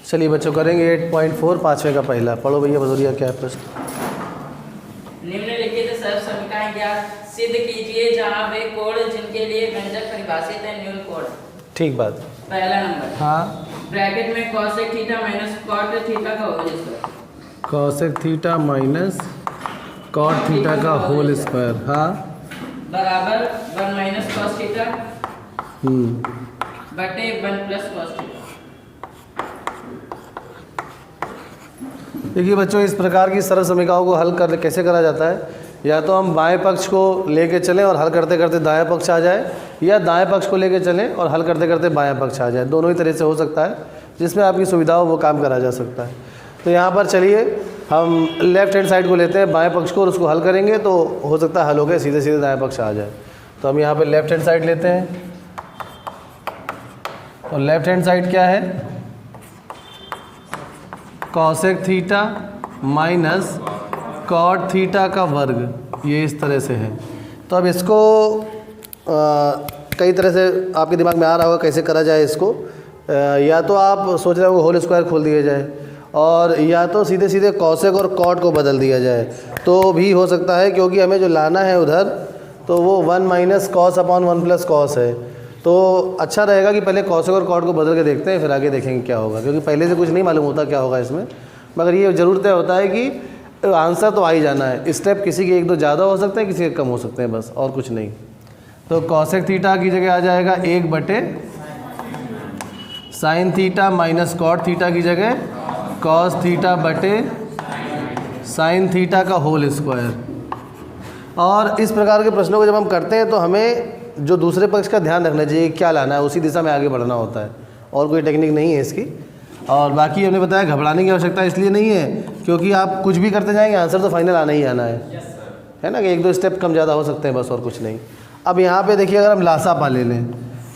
चलिए बच्चों करेंगे 8.4 पाँचवें का पहला। पढ़ो भैया बदौरिया क्या है प्रश्न। निम्नलिखित सब समीकरण ज्ञात सिद्ध कीजिए जहाँ वे कोड जिनके लिए व्यंजक परिभाषित है न्यून कोड। ठीक बात। पहला नंबर, हाँ, ब्रैकेट में cosec theta minus cot theta का whole square cosec theta minus cot theta का होल स्क्वायर। हाँ, बराबर 1 माइनस cos थीटा बटे 1 प्लस cos थीटा। देखिए बच्चों, इस प्रकार की सरल समीकरणों को हल कर कैसे करा जाता है, या तो हम बाएं पक्ष को लेके चलें और हल करते करते दाएं पक्ष आ जाए, या दाएं पक्ष को लेके चलें और हल करते करते बाएं पक्ष आ जाए। दोनों ही तरह से हो सकता है, जिसमें आपकी सुविधा हो वो काम करा जा सकता है। तो यहाँ पर चलिए हम लेफ्ट हैंड साइड को लेते हैं, बाएं पक्ष को, और उसको हल करेंगे तो हो सकता है हल हो गए सीधे सीधे दाएँ पक्ष आ जाए। तो हम यहाँ पर लेफ्ट हैंड साइड लेते हैं, और लेफ्ट हैंड साइड क्या है, cosec theta minus cot theta का वर्ग, ये इस तरह से है। तो अब इसको कई तरह से आपके दिमाग में आ रहा होगा कैसे करा जाए इसको। या तो आप सोच रहे हो होल स्क्वायर खोल दिया जाए, और या तो सीधे सीधे कॉसेक और कॉट को बदल दिया जाए, तो भी हो सकता है, क्योंकि हमें जो लाना है उधर तो वो 1 minus cos upon 1 plus cos है। तो अच्छा रहेगा कि पहले कॉसेक और कॉट को बदल के देखते हैं, फिर आगे देखेंगे क्या होगा, क्योंकि पहले से कुछ नहीं मालूम होता क्या होगा इसमें। मगर ये ज़रूर तय होता है कि आंसर तो आ ही जाना है। स्टेप किसी के एक दो ज़्यादा हो सकते हैं, किसी के कम हो सकते हैं, बस और कुछ नहीं। तो कॉसेक थीटा की जगह आ जाएगा 1 बटे sine theta minus cot theta की जगह कॉस थीटा बटे साइन थीटा का होल स्क्वायर। और इस प्रकार के प्रश्नों को जब हम करते हैं तो हमें जो दूसरे पक्ष का ध्यान रखना चाहिए, क्या लाना है, उसी दिशा में आगे बढ़ना होता है, और कोई टेक्निक नहीं है इसकी। और बाकी हमने बताया घबराने की आवश्यकता इसलिए नहीं है क्योंकि आप कुछ भी करते जाएंगे आंसर तो फाइनल आना ही आना है ना, कि एक दो स्टेप कम ज़्यादा हो सकते हैं, बस और कुछ नहीं। अब यहाँ पे देखिए, अगर हम लासा पा ले लें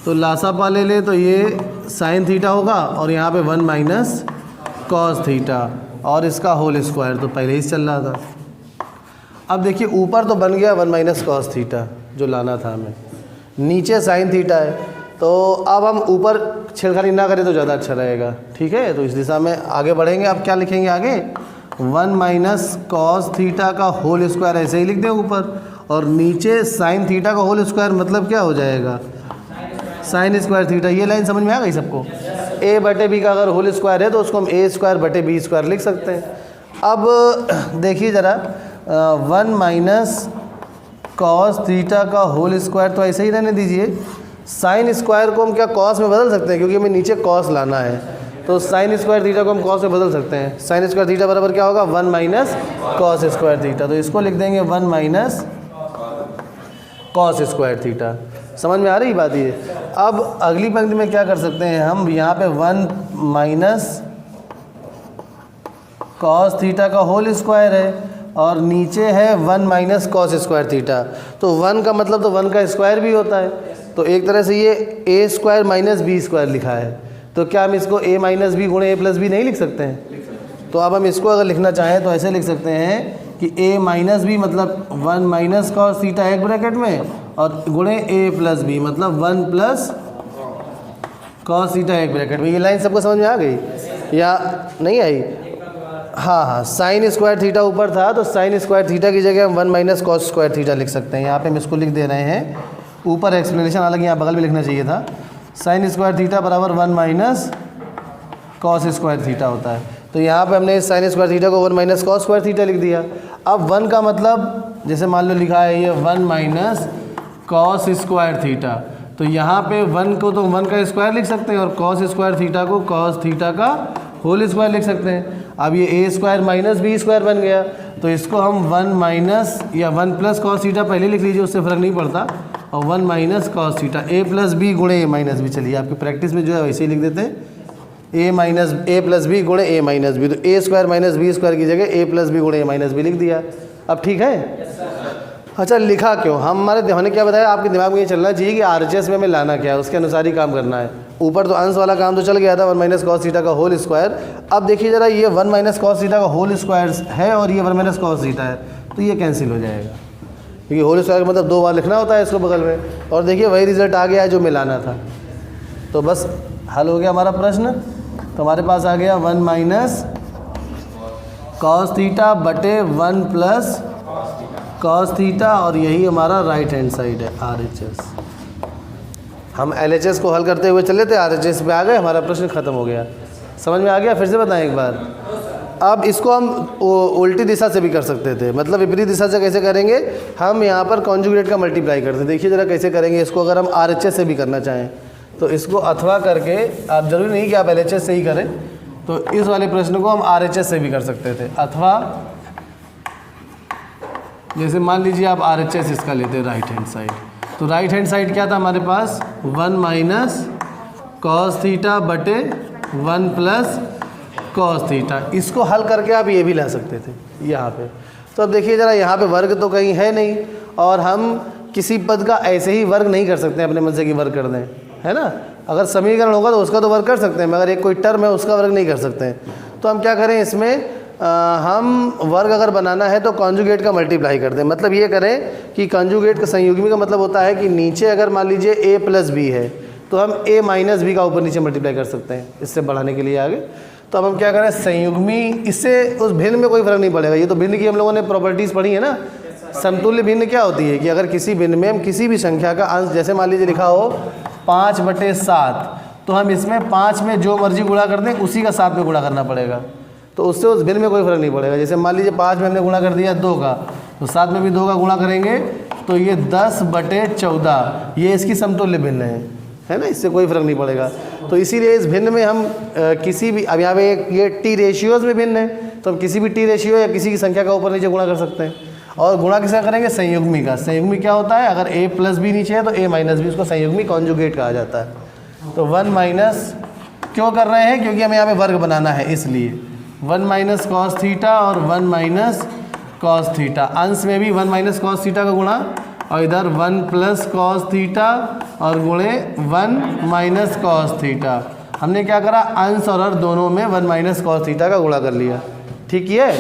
तो लासा पा ले लें तो ये साइन थीटा होगा, और यहाँ पे 1 माइनस कॉस थीटा, और इसका होल स्क्वायर तो पहले ही चल रहा था। अब देखिए ऊपर तो बन गया 1 माइनस कॉस थीटा जो लाना था हमें, नीचे साइन थीटा है, तो अब हम ऊपर छेड़खानी ना करें तो ज़्यादा अच्छा रहेगा। ठीक है, तो इस दिशा में आगे बढ़ेंगे। अब क्या लिखेंगे आगे, 1 माइनस कॉस थीटा का होल स्क्वायर ऐसे ही लिख दें ऊपर, और नीचे साइन थीटा का होल स्क्वायर मतलब क्या हो जाएगा, साइन स्क्वायर थीटा। ये लाइन समझ में आ गई सबको। ए बटे बी का अगर होल स्क्वायर है तो उसको हम ए स्क्वायर बटे बी स्क्वायर लिख सकते हैं। अब देखिए ज़रा, 1 माइनस कॉस थीटा का होल स्क्वायर तो ऐसे ही रहने दीजिए। साइन स्क्वायर को हम क्या कॉस में बदल सकते हैं, क्योंकि हमें नीचे कॉस लाना है, तो साइन स्क्वायर थीटा को हम कॉस में बदल सकते हैं। साइन स्क्वायर थीटा बराबर क्या होगा, 1 माइनस कॉस स्क्वायर थीटा। तो इसको लिख देंगे 1 माइनस कॉस स्क्वायर थीटा। समझ में आ रही बात ये। अब अगली पंक्ति में क्या कर सकते हैं हम, यहाँ पे 1 माइनस कॉस थीटा का होल स्क्वायर है, और नीचे है 1 माइनस कॉस स्क्वायर थीटा। तो 1 का मतलब तो 1 का स्क्वायर भी होता है, तो एक तरह से ये ए स्क्वायर माइनस बी स्क्वायर लिखा है। तो क्या हम इसको ए माइनस बी गुणे ए प्लस बी नहीं लिख सकते हैं? तो अब हम इसको अगर लिखना चाहें तो ऐसे लिख सकते हैं कि ए माइनस बी मतलब 1 माइनस कॉस थीटा एक ब्रैकेट में, और गुणे ए प्लस बी मतलब 1 प्लस कॉस थीटा एक ब्रैकेट में। ये लाइन सबको समझ में आ गई या नहीं आई? हाँ, साइन स्क्वायर थीटा ऊपर था, तो साइन स्क्वायर थीटा की जगह हम 1 माइनस कॉस स्क्वायर थीटा लिख सकते हैं। यहाँ पे हम इसको लिख दे रहे हैं, ऊपर एक्सप्लेनेशन अलग यहाँ बगल में लिखना चाहिए था। साइन स्क्वायर थीटा बराबर 1 माइनस कॉस स्क्वायर थीटा होता है। तो यहाँ पे हमने साइन स्क्वायर थीटा को 1 माइनस कॉस स्क्वायर थीटा लिख दिया। अब 1 का मतलब जैसे मान लो लिखा है ये 1 माइनस कॉस स्क्वायर थीटा, तो यहाँ पे 1 को तो 1 का स्क्वायर लिख सकते हैं, और कॉस स्क्वायर थीटा को कॉस थीटा का होल स्क्वायर लिख सकते हैं। अब ये ए स्क्वायर माइनस बी स्क्वायर बन गया, तो इसको हम 1 माइनस या 1 प्लस कॉस थीटा पहले लिख लीजिए, उससे फ़र्क नहीं पड़ता, और 1 माइनस कॉस थीटा ए प्लस बी गुणे ए माइनस बी। चलिए आपकी प्रैक्टिस में जो है वैसे ही लिख देते हैं, ए प्लस बी गुणे ए माइनस बी। तो ए स्क्वायर माइनस बी स्क्वायर की जगह ए प्लस बी गुणे ए माइनस बी लिख दिया। अब ठीक है। अच्छा, लिखा क्यों, हमने क्या बताया, आपके दिमाग में ये चलना चाहिए कि आरएचएस में हमें लाना क्या है, उसके अनुसार ही काम करना है। ऊपर तो अंश वाला काम तो चल गया था, 1 माइनस कॉस थीटा का होल स्क्वायर। अब देखिए ज़रा, ये 1 माइनस कॉस थीटा का होल स्क्वायर है, और ये 1 माइनस कॉस थीटा है, तो ये कैंसिल हो जाएगा, क्योंकि होल स्क्वायर मतलब 2 बार लिखना होता है इसको बगल में। और देखिए वही रिजल्ट आ गया है जो मिलाना था, तो बस हल हो गया हमारा प्रश्न। तो हमारे पास आ गया 1 माइनस कॉस थीटा बटे 1 प्लस कॉस थीटा, और यही हमारा राइट हैंड साइड है RHS। हम LHS को हल करते हुए चले थे, RHS पे आ गए, हमारा प्रश्न ख़त्म हो गया। समझ में आ गया? फिर से बताएं एक बार। अब इसको हम उल्टी दिशा से भी कर सकते थे, मतलब विपरीत दिशा से कैसे करेंगे, हम यहाँ पर कॉन्जुगेट का मल्टीप्लाई करते। देखिए ज़रा कैसे करेंगे इसको, अगर हम RHS से भी करना चाहें तो इसको अथवा करके, आप ज़रूरी नहीं कि आप LHS से ही करें, तो इस वाले प्रश्न को हम RHS से भी कर सकते थे। अथवा जैसे मान लीजिए आप RHS इसका लेते हैं राइट हैंड साइड, तो राइट हैंड साइड क्या था हमारे पास, 1 माइनस कॉस थीटा बटे 1 प्लस कॉस थीटा। इसको हल करके आप ये भी ला सकते थे यहाँ पे। तो अब देखिए ज़रा, यहाँ पे वर्ग तो कहीं है नहीं, और हम किसी पद का ऐसे ही वर्ग नहीं कर सकते अपने मन से कि वर्ग कर दें, है ना। अगर समीकरण होगा तो उसका तो वर्ग कर सकते हैं, मगर एक कोई टर्म है उसका वर्ग नहीं कर सकते हैं। तो हम क्या करें इसमें, हम वर्ग अगर बनाना है तो कॉन्जुगेट का मल्टीप्लाई कर दें। मतलब ये करें कि कॉन्जुगेट का संयुग्मी का मतलब होता है कि नीचे अगर मान लीजिए a प्लस बी है तो हम a माइनस बी का ऊपर नीचे मल्टीप्लाई कर सकते हैं, इससे बढ़ाने के लिए आगे। तो अब हम क्या करें, संयुग्मी, इससे उस भिन्न में कोई फर्क नहीं पड़ेगा। ये तो भिन्न की हम लोगों ने प्रॉपर्टीज़ पढ़ी है ना। समतुल्य भिन्न क्या होती है कि अगर किसी भिन्न में हम किसी भी संख्या का अंश, जैसे मान लीजिए लिखा हो 5/7, तो हम इसमें 5 में जो मर्जी गुणा कर दें उसी का 7 में गुणा करना पड़ेगा, तो उससे उस भिन्न में कोई फर्क नहीं पड़ेगा। जैसे मान लीजिए 5 में हमने गुणा कर दिया 2 का, तो 7 में भी 2 का गुणा करेंगे तो ये 10/14, ये इसकी समतुल्य भिन्न है ना, इससे कोई फर्क नहीं पड़ेगा। तो इसीलिए इस भिन्न में हम किसी भी, अब यहाँ पे ये टी रेशियोज़ में भिन्न है, तो हम किसी भी टी रेशियो या किसी की संख्या का ऊपर नीचे गुणा कर सकते हैं। और गुणा किसका करेंगे, संयुग्मी का। संयुग्मी क्या होता है, अगर a प्लस बी नीचे है तो a माइनस बी, उसको संयुग्मी कॉन्जुगेट कहा जाता है। तो 1 माइनस क्यों कर रहे हैं, क्योंकि हमें यहाँ पे वर्ग बनाना है, इसलिए 1 माइनस कॉस थीटा और 1 माइनस कॉस थीटा। अंश में भी 1 माइनस कॉस थीटा का गुणा, और इधर 1 प्लस कॉस थीटा और गुणे 1 माइनस कॉस थीटा। हमने क्या करा, अंश और हर दोनों में 1 माइनस कॉस थीटा का गुणा कर लिया। ठीक है।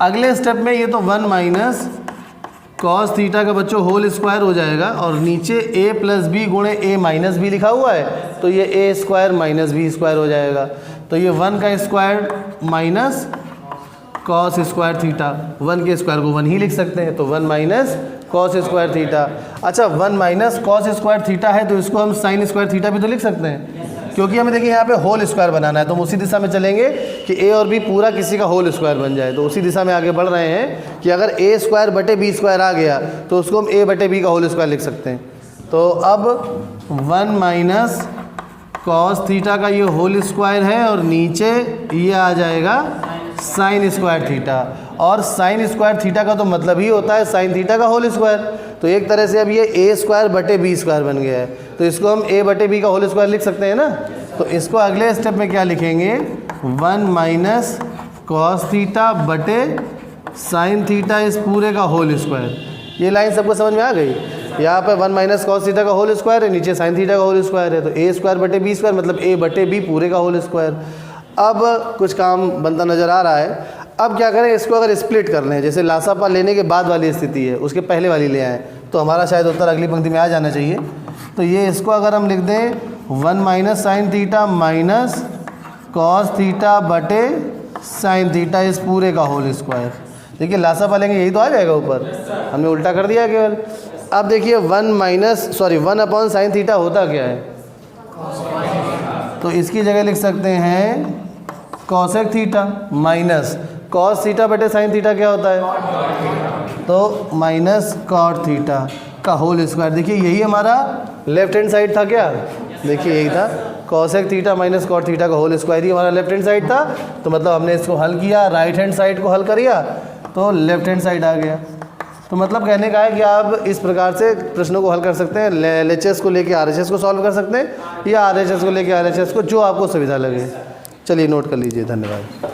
अगले स्टेप में ये तो 1 माइनस कॉस थीटा का बच्चों होल स्क्वायर हो जाएगा, और नीचे a प्लस बी गुणे a माइनस बी लिखा हुआ है, तो ये a square minus B square हो जाएगा। तो ये 1 का square minus cos square theta, 1 के स्क्वायर को 1 ही लिख सकते हैं, तो 1 माइनस कॉस स्क्वायर थीटा। अच्छा, 1 माइनस कॉस स्क्वायर थीटा है तो इसको हम साइन स्क्वायर थीटा भी तो लिख सकते हैं, क्योंकि हमें देखिए यहाँ पे होल स्क्वायर बनाना है, तो हम उसी दिशा में चलेंगे कि a और b पूरा किसी का होल स्क्वायर बन जाए। तो उसी दिशा में आगे बढ़ रहे हैं कि अगर a स्क्वायर बटे b स्क्वायर आ गया तो उसको हम a बटे b का होल स्क्वायर लिख सकते हैं। तो अब 1 माइनस कॉस थीटा का ये होल स्क्वायर है, और नीचे ये आ जाएगा साइन स्क्वायर थीटा, और साइन स्क्वायर थीटा का तो मतलब ही होता है साइन थीटा का होल स्क्वायर। तो एक तरह से अब ये a स्क्वायर बटे b स्क्वायर बन गया है, तो इसको हम a बटे b का होल स्क्वायर लिख सकते हैं ना। तो इसको अगले स्टेप में क्या लिखेंगे, 1 माइनस कॉस थीटा बटे साइन थीटा इस पूरे का होल स्क्वायर। ये लाइन सबको समझ में आ गई। यहाँ पर 1 माइनस कॉस थीटा का होल स्क्वायर है, नीचे साइन थीटा का होल स्क्वायर है, तो a स्क्वायर बटे b स्क्वायर मतलब a बटे b पूरे का होल स्क्वायर। अब कुछ काम बनता नज़र आ रहा है। अब क्या करें, इसको अगर स्प्लिट कर लें, जैसे लासापा लेने के बाद वाली स्थिति है उसके पहले वाली ले आएँ, तो हमारा शायद उत्तर अगली पंक्ति में आ जाना चाहिए। तो ये इसको अगर हम लिख दें 1 minus sign theta minus cos theta बटे साइन थीटा इस पूरे का होल स्क्वायर। देखिए लासापा लेंगे यही तो आ जाएगा ऊपर, हमने उल्टा कर दिया केवल। अब देखिए 1 अपॉन साइन थीटा होता क्या है, तो इसकी जगह लिख सकते हैं cosec theta minus cos theta बटे साइन थीटा क्या होता है, तो माइनस कॉट थीटा का होल स्क्वायर। देखिए यही हमारा लेफ्ट हैंड साइड था क्या, देखिए यही था cosec theta minus cot theta का होल स्क्वायर ही हमारा लेफ्ट हैंड साइड था। तो मतलब हमने इसको हल किया, राइट हैंड साइड को हल करिया तो लेफ्ट हैंड साइड आ गया। तो मतलब कहने का है कि आप इस प्रकार से प्रश्नों को हल कर सकते हैं, LHS को लेके RHS को सॉल्व कर सकते हैं, या RHS को लेके LHS को, जो आपको सुविधा लगे। चलिए नोट कर लीजिए, धन्यवाद।